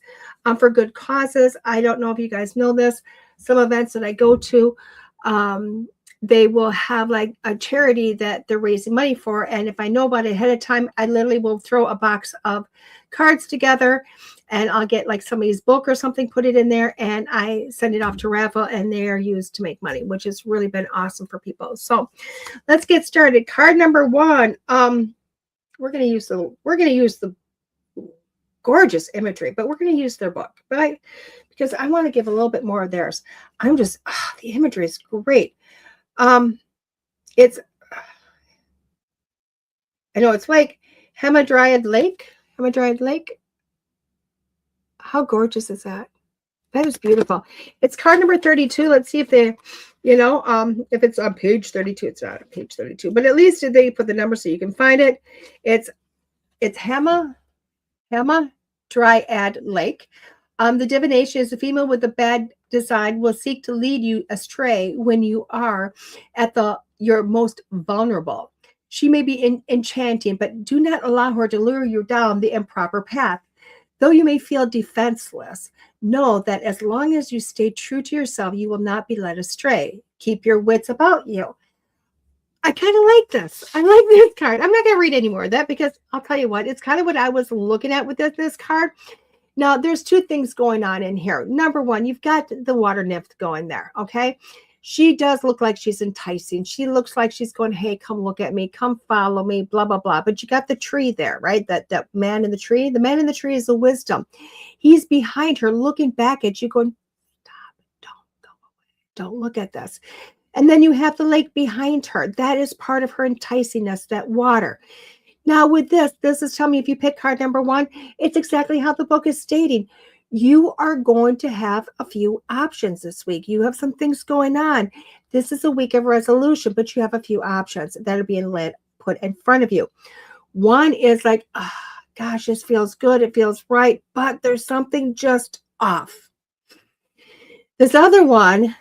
for good causes. I don't know if you guys know this. Some events that I go to, they will have like a charity that they're raising money for. And if I know about it ahead of time, I literally will throw a box of cards together and I'll get like somebody's book or something, put it in there, and I send it off to raffle, and they are used to make money, which has really been awesome for people. So let's get started. Card number 1. We're going to use the gorgeous imagery, but we're going to use their book, right? Because I want to give a little bit more of theirs. The imagery is great. It's like Hamadryad Lake. How gorgeous is that? That is beautiful. It's card number 32. Let's see if they, if it's on page 32. It's not on page 32, but at least they put the number so you can find it. It's Hamadryad Lake. The divination is a female with a bad design will seek to lead you astray when you are at your most vulnerable. She may be enchanting, but do not allow her to lure you down the improper path. Though you may feel defenseless, know that as long as you stay true to yourself, you will not be led astray. Keep your wits about you. I kind of like this. I like this card. I'm not going to read any more of that because I'll tell you what, it's kind of what I was looking at with this card. Now, there's 2 things going on in here. Number 1, you've got the water nymph going there, okay? She does look like she's enticing. She looks like she's going, hey, come look at me, come follow me, blah, blah, blah. But you got the tree there, right? That man in the tree. The man in the tree is the wisdom. He's behind her looking back at you going, stop, don't go away. Don't look at this. And then you have the lake behind her. That is part of her enticingness, that water. Now with this is telling me if you pick card number 1, it's exactly how the book is stating. You are going to have a few options this week. You have some things going on. This is a week of resolution, but you have a few options that are being put in front of you. One is like, oh, gosh, this feels good. It feels right, but there's something just off. This other one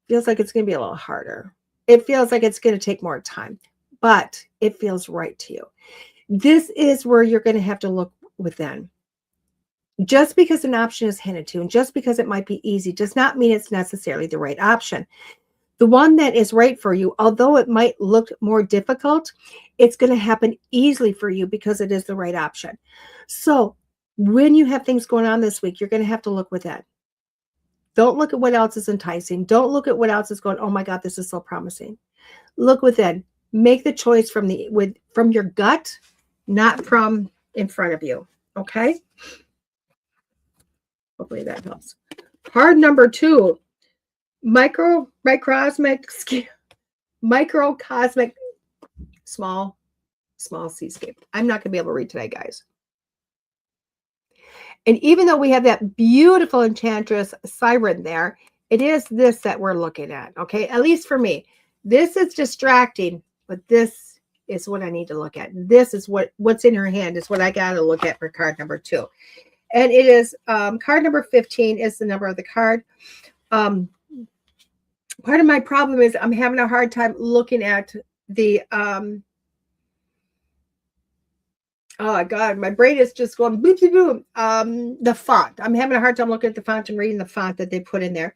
feels like it's going to be a little harder. It feels like it's going to take more time, but it feels right to you. This is where you're going to have to look within. Just because an option is handed to, and just because it might be easy, does not mean it's necessarily the right option. The one that is right for you, although it might look more difficult, it's going to happen easily for you because it is the right option. So when you have things going on this week, you're going to have to look within. Don't look at what else is enticing. Don't look at what else is going, oh my God, this is so promising. Look within. Make the choice from your gut, not from in front of you. Okay? Hopefully that helps. Card number 2, microcosmic, small seascape. I'm not going to be able to read today, guys. And even though we have that beautiful enchantress siren there, it is this that we're looking at, okay? At least for me. This is distracting, but this is what I need to look at. This is what's in her hand is what I got to look at for card number 2. And it is card number 15 is the number of the card. Part of my problem is I'm having a hard time looking at the oh God, my brain is just going boom, boom, boom. The font. I'm having a hard time looking at the font and reading the font that they put in there.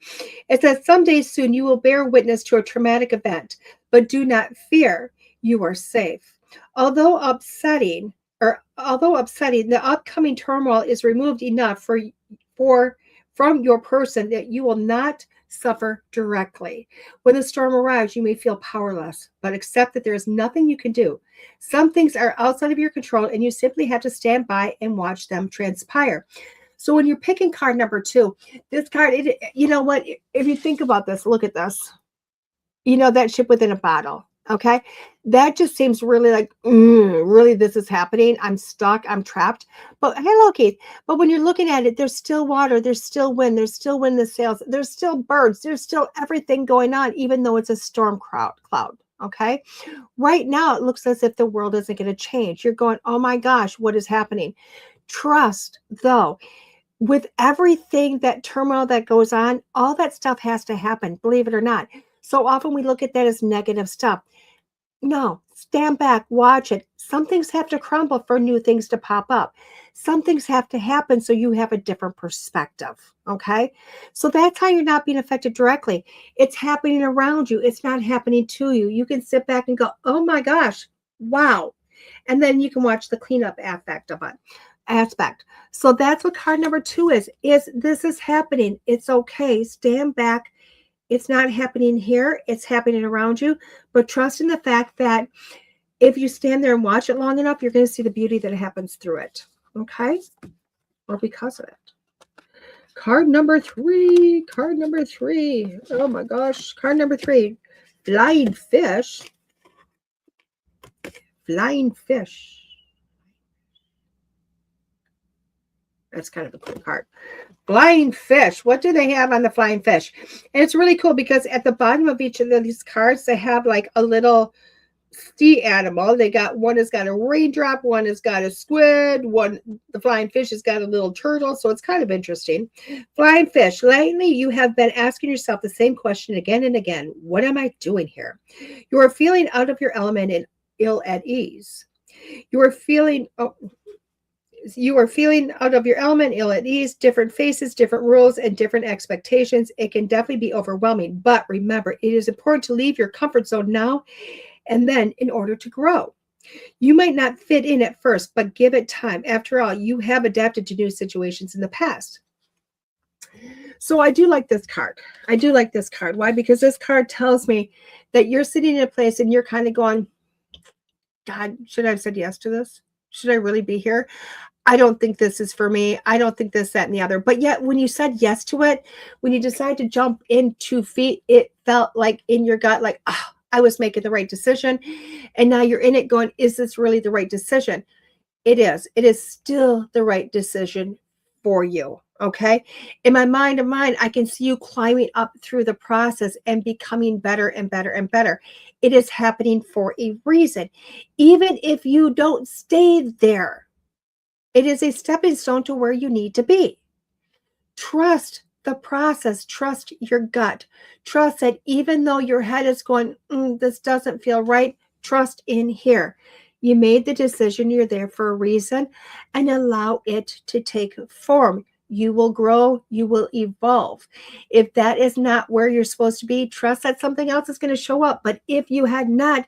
It says, someday soon you will bear witness to a traumatic event, but do not fear. You are safe. Although upsetting, the upcoming turmoil is removed enough from your person that you will not suffer directly. When the storm arrives, you may feel powerless, but accept that there is nothing you can do. Some things are outside of your control, and you simply have to stand by and watch them transpire. So when you're picking card number 2, this card, you know what? If you think about this, look at this. You know, that ship within a bottle. Okay, that just seems really like, really, this is happening. I'm stuck. I'm trapped. But hello, Keith. But when you're looking at it, there's still water. There's still wind. There's still wind in the sails. There's still birds. There's still everything going on, even though it's a storm cloud. Okay, right now it looks as if the world isn't going to change. You're going, oh my gosh, what is happening? Trust, though. With everything, that turmoil that goes on, all that stuff has to happen, believe it or not. So often we look at that as negative stuff. No, stand back, watch it. Some things have to crumble for new things to pop up. Some things have to happen so you have a different perspective, okay? So that's how you're not being affected directly. It's happening around you. It's not happening to you. You can sit back and go, oh my gosh, wow. And then you can watch the cleanup aspect of it. So that's what card number 2 is this is happening. It's okay. Stand back. It's not happening here. It's happening around you. But trust in the fact that if you stand there and watch it long enough, you're going to see the beauty that happens through it. Okay? Or because of it. Card number 3. Oh my gosh. Card number 3. Flying fish. That's kind of a cool card. Flying fish. What do they have on the flying fish? And it's really cool because at the bottom of each of these cards, they have like a little sea animal. One has got a raindrop, one has got a squid, the flying fish has got a little turtle. So it's kind of interesting. Flying fish. Lately, you have been asking yourself the same question again and again. What am I doing here? You are feeling out of your element and ill at ease. You are feeling out of your element, ill at ease, different faces, different rules, and different expectations. It can definitely be overwhelming, but remember, it is important to leave your comfort zone now and then in order to grow. You might not fit in at first, but give it time. After all, you have adapted to new situations in the past. So I do like this card. I do like this card. Why? Because this card tells me that you're sitting in a place and you're kind of going, God, should I have said yes to this? Should I really be here? I don't think this is for me. I don't think this, that, and the other. But yet, when you said yes to it, when you decided to jump in 2 feet, it felt like in your gut, like, oh, I was making the right decision. And now you're in it going, is this really the right decision? It is. It is still the right decision for you. Okay. In my mind of mine, I can see you climbing up through the process and becoming better and better and better. It is happening for a reason. Even if you don't stay there, it is a stepping stone to where you need to be. Trust the process. Trust your gut. Trust that even though your head is going, this doesn't feel right, trust in here. You made the decision. You're there for a reason, and allow it to take form. You will grow. You will evolve. If that is not where you're supposed to be, trust that something else is going to show up. But if you had not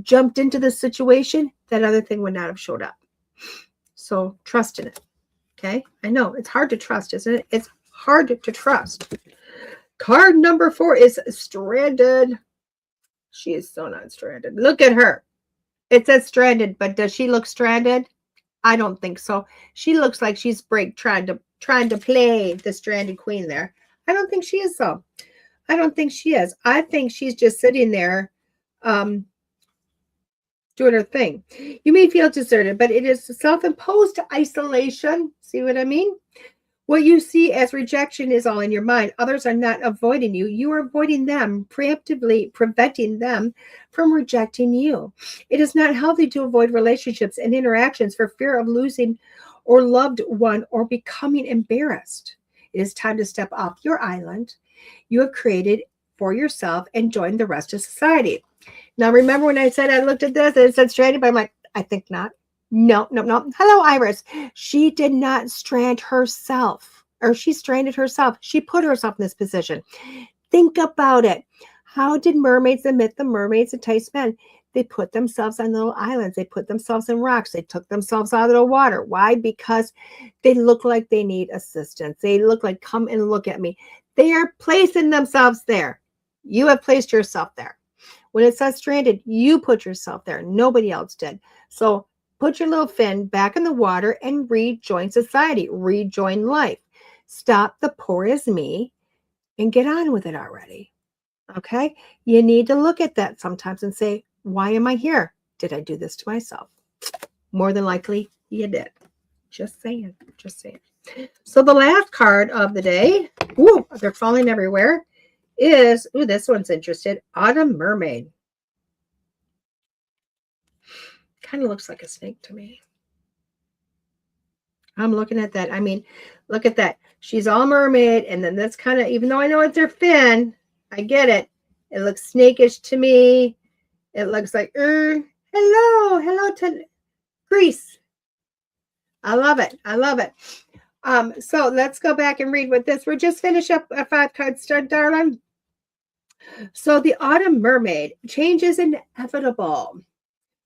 jumped into the situation, that other thing would not have showed up. So trust in it. Okay. I know it's hard to trust, isn't it? It's hard to trust. Card number 4 is stranded. She is so not stranded. Look at her. It says stranded, but does she look stranded? I don't think so. She looks like she's trying to play the stranded queen there. I don't think she is so. I don't think she is. I think she's just sitting there doing her thing. You may feel deserted, but it is self-imposed isolation. See what I mean? What you see as rejection is all in your mind. Others are not avoiding you. You are avoiding them, preemptively preventing them from rejecting you. It is not healthy to avoid relationships and interactions for fear of losing or loved one or becoming embarrassed. It is time to step off your island you have created for yourself and join the rest of society. Now, remember when I said I looked at this and it said stranded, but I'm like, I think not. No. Hello, Iris. She did not strand herself, or she stranded herself. She put herself in this position. Think about it. How did mermaids and the mermaids entice men? They put themselves on little islands. They put themselves in rocks. They took themselves out of the water. Why? Because they look like they need assistance. They look like, come and look at me. They are placing themselves there. You have placed yourself there. When it says stranded, you put yourself there. Nobody else did. So put your little fin back in the water and rejoin society. Rejoin life. Stop the poor is me and get on with it already. Okay? You need to look at that sometimes and say, why am I here? Did I do this to myself? More than likely, you did. Just saying. Just saying. So the last card of the day, they're falling everywhere, is, this one's interested, Autumn Mermaid. Kind of looks like a snake to me. I'm looking at that. I mean, look at that. She's all mermaid, and then that's kind of, even though I know it's her fin, I get it. It looks snakish to me. It looks like, hello to Greece. I love it. I love it. So let's go back and read with this. We're just finished up a 5-card stud, darling. So the Autumn Mermaid, change is inevitable.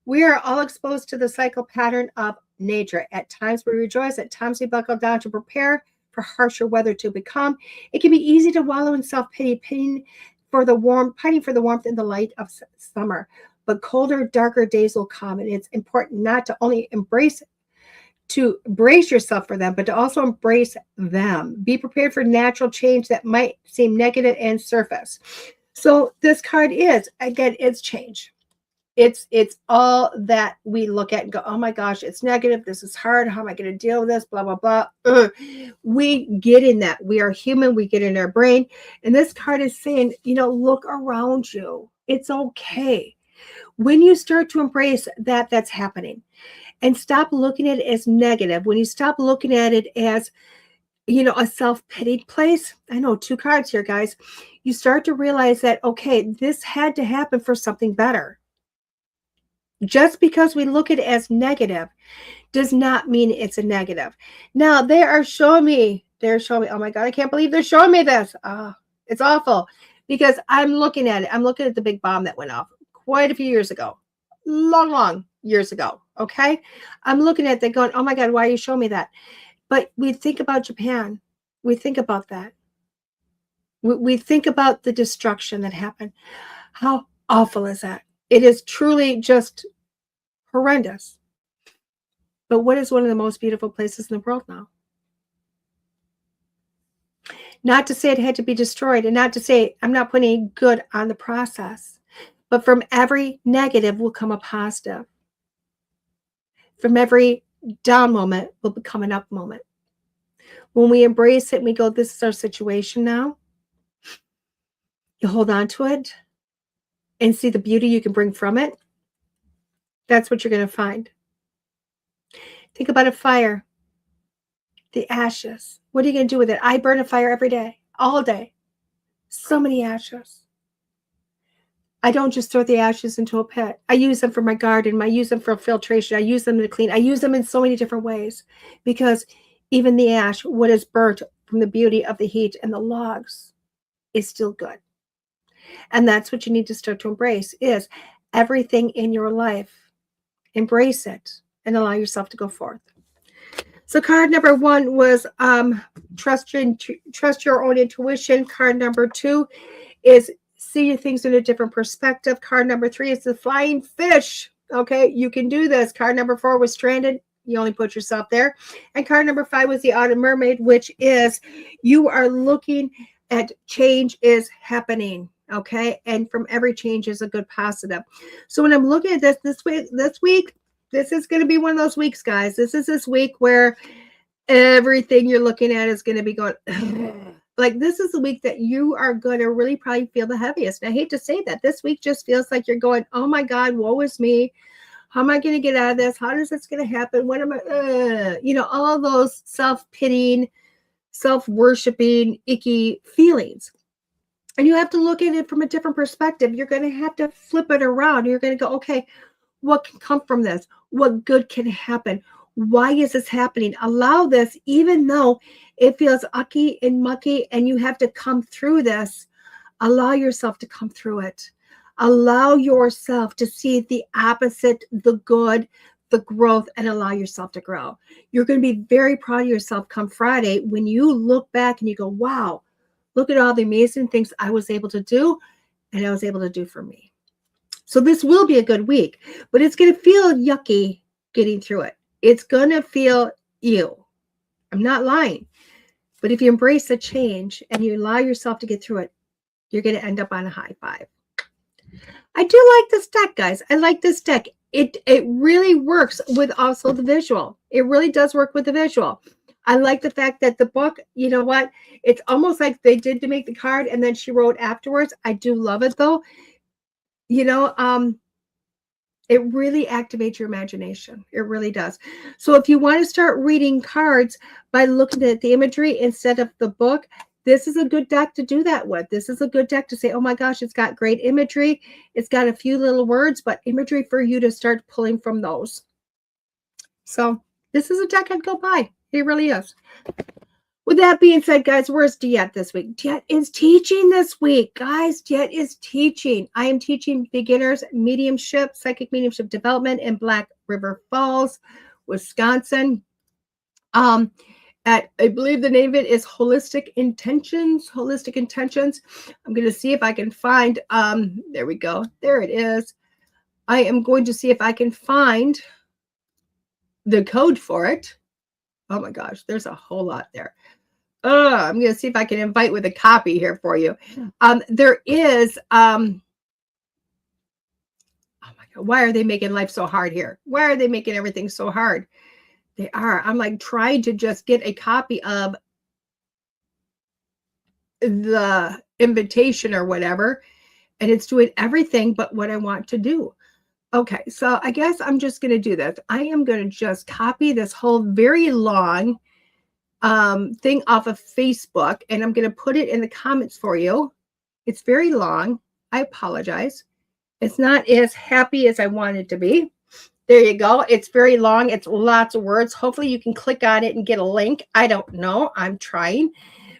We are all exposed to the cycle pattern of nature. At times we rejoice, at times we buckle down to prepare for harsher weather to become. It can be easy to wallow in self-pity, pining for the warmth and the light of summer. But colder, darker days will come, and it's important not to only brace yourself for them, but to also embrace them. Be prepared for natural change that might seem negative and surface. So this card is, again, it's change. It's all that we look at and go, oh my gosh, it's negative. This is hard. How am I going to deal with this? Blah, blah, blah. We get in that. We are human. We get in our brain. And this card is saying, look around you. It's okay. When you start to embrace that, that's happening, and stop looking at it as negative, when you stop looking at it as, a self-pitied place. I know 2 cards here, guys. You start to realize that, okay, this had to happen for something better. Just because we look at it as negative does not mean it's a negative. Now, they're showing me, oh my God, I can't believe they're showing me this. It's awful, because I'm looking at it. I'm looking at the big bomb that went off quite a few years ago, long years ago. Okay. I'm looking at that going, oh my God, why are you showing me that? But we think about Japan. We think about that. We think about the destruction that happened. How awful is that? It is truly just horrendous. But what is one of the most beautiful places in the world now? Not to say it had to be destroyed, and not to say I'm not putting good on the process, but from every negative will come a positive. From every down moment will become an up moment. When we embrace it and we go, this is our situation now, you hold on to it and see the beauty you can bring from it. That's what you're going to find. Think about a fire, the ashes. What are you going to do with it? I burn a fire every day, all day. So many ashes. I don't just throw the ashes into a pit. I use them for my garden. I use them for filtration. I use them to clean. I use them in so many different ways, because even the ash, what is burnt from the beauty of the heat and the logs, is still good. And that's what you need to start to embrace, is everything in your life. Embrace it and allow yourself to go forth. So card number 1 was trust your own intuition. Card number 2 is see things in a different perspective. Card number 3 is the flying fish. Okay, you can do this. Card number 4 was stranded. You only put yourself there. And card number 5 was the autumn mermaid, which is you are looking at change is happening. Okay, and from every change is a good positive. So when I'm looking at this week, this is going to be one of those weeks, guys. This is this week where everything you're looking at is going to be going, like, this is the week that you are going to really probably feel the heaviest. And I hate to say that. This week just feels like you're going, oh my God, woe is me. How am I going to get out of this? How is this going to happen? What am I, all those self-pitying, self-worshiping, icky feelings. And you have to look at it from a different perspective. You're going to have to flip it around. You're going to go, okay, what can come from this? What good can happen? Why is this happening? Allow this, even though it feels ucky and mucky and you have to come through this, allow yourself to come through it. Allow yourself to see the opposite, the good, the growth, and allow yourself to grow. You're going to be very proud of yourself come Friday when you look back and you go, wow, look at all the amazing things I was able to do and I was able to do for me. So this will be a good week, but it's going to feel yucky getting through it. It's going to feel ew. I'm not lying. But if you embrace the change and you allow yourself to get through it, you're going to end up on a high 5. I do like this deck, guys. I like this deck. It really works with also the visual. It really does work with the visual. I like the fact that the book, you know what? It's almost like they did to make the card and then she wrote afterwards. I do love it though. It really activates your imagination. It really does. So if you want to start reading cards by looking at the imagery instead of the book, this is a good deck to do that with. This is a good deck to say, oh my gosh, it's got great imagery. It's got a few little words, but imagery for you to start pulling from those. So this is a deck I'd go buy. It really is. With that being said, guys, where's DeEtte this week? DeEtte is teaching this week, guys. DeEtte is teaching. I am teaching beginners mediumship, psychic mediumship development in Black River Falls, Wisconsin. I believe the name of it is Holistic Intentions. Holistic Intentions. I'm going to see if I can find, there we go. There it is. I am going to see if I can find the code for it. Oh my gosh, there's a whole lot there. I'm going to see if I can invite with a copy here for you. There is, oh my God, why are they making life so hard here? Why are they making everything so hard? They are. I'm like trying to just get a copy of the invitation or whatever, and it's doing everything but what I want to do. Okay, so I guess I'm just going to do this. I am going to just copy this whole very long thing off of Facebook, and I'm going to put it in the comments for you. It's very long. I apologize. It's not as happy as I wanted to be. There you go. It's very long. It's lots of words. Hopefully you can click on it and get a link. I don't know. I'm trying.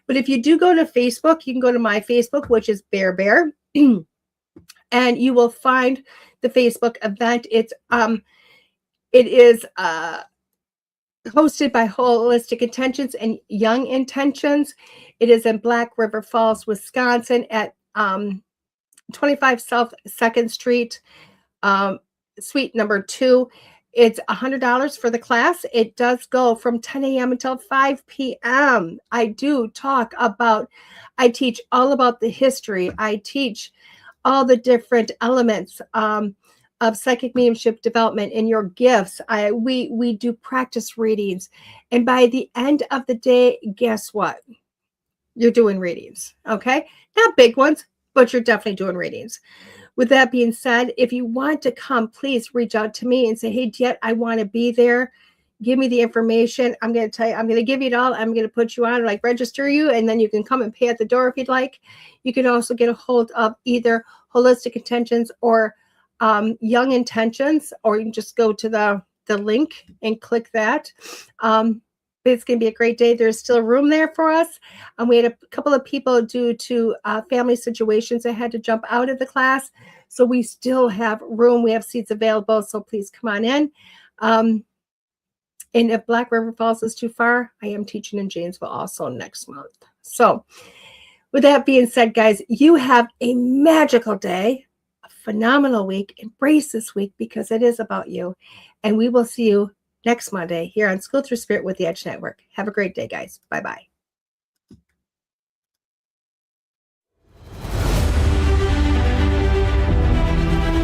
But if you do go to Facebook, you can go to my Facebook, which is Bear Bear, and you will find the Facebook event. It is hosted by Holistic Intentions and Young Intentions. It is in Black River Falls, Wisconsin at 25 South 2nd Street, suite number 2. It's $100 for the class. It does go from 10 a.m. until 5 p.m. I teach all about the history. I teach all the different elements of psychic mediumship development and your gifts. We do practice readings. And by the end of the day, guess what? You're doing readings, okay? Not big ones, but you're definitely doing readings. With that being said, if you want to come, please reach out to me and say, hey, DeEtte, I want to be there. Give me the information. I'm going to tell you, I'm going to give you it all. I'm going to put you on, like register you, and then you can come and pay at the door if you'd like. You can also get a hold of either Holistic Intentions or Young Intentions, or you can just go to the link and click that. It's going to be a great day. There's still room there for us. We had a couple of people due to family situations that had to jump out of the class. So we still have room. We have seats available. So please come on in. And if Black River Falls is too far, I am teaching in Janesville also next month. So with that being said, guys, you have a magical day, a phenomenal week. Embrace this week because it is about you. And we will see you next Monday here on School Through Spirit with the Edge Network. Have a great day, guys. Bye-bye.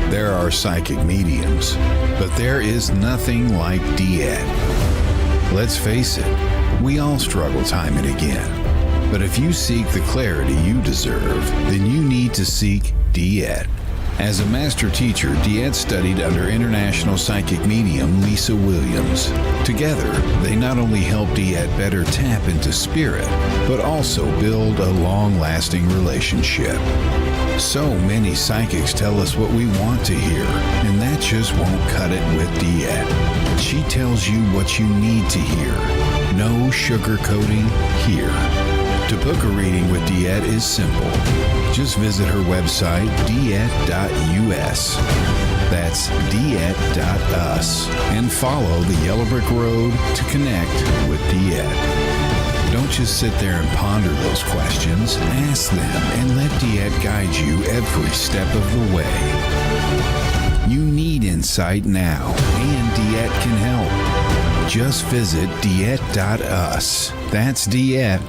There are psychic mediums, but there is nothing like DeEtte. Let's face it, we all struggle time and again. But if you seek the clarity you deserve, then you need to seek DeEtte. As a master teacher, DeEtte studied under international psychic medium Lisa Williams. Together, they not only help DeEtte better tap into spirit, but also build a long-lasting relationship. So many psychics tell us what we want to hear, and that just won't cut it with DeEtte. She tells you what you need to hear. No sugarcoating here. To book a reading with DeEtte is simple. Just visit her website, DeEtte.us. That's DeEtte.us. And follow the Yellow Brick Road to connect with DeEtte. Don't just sit there and ponder those questions. Ask them and let DeEtte guide you every step of the way. You need insight now, and DeEtte can help. Just visit DeEtte.us. That's DeEtte.us.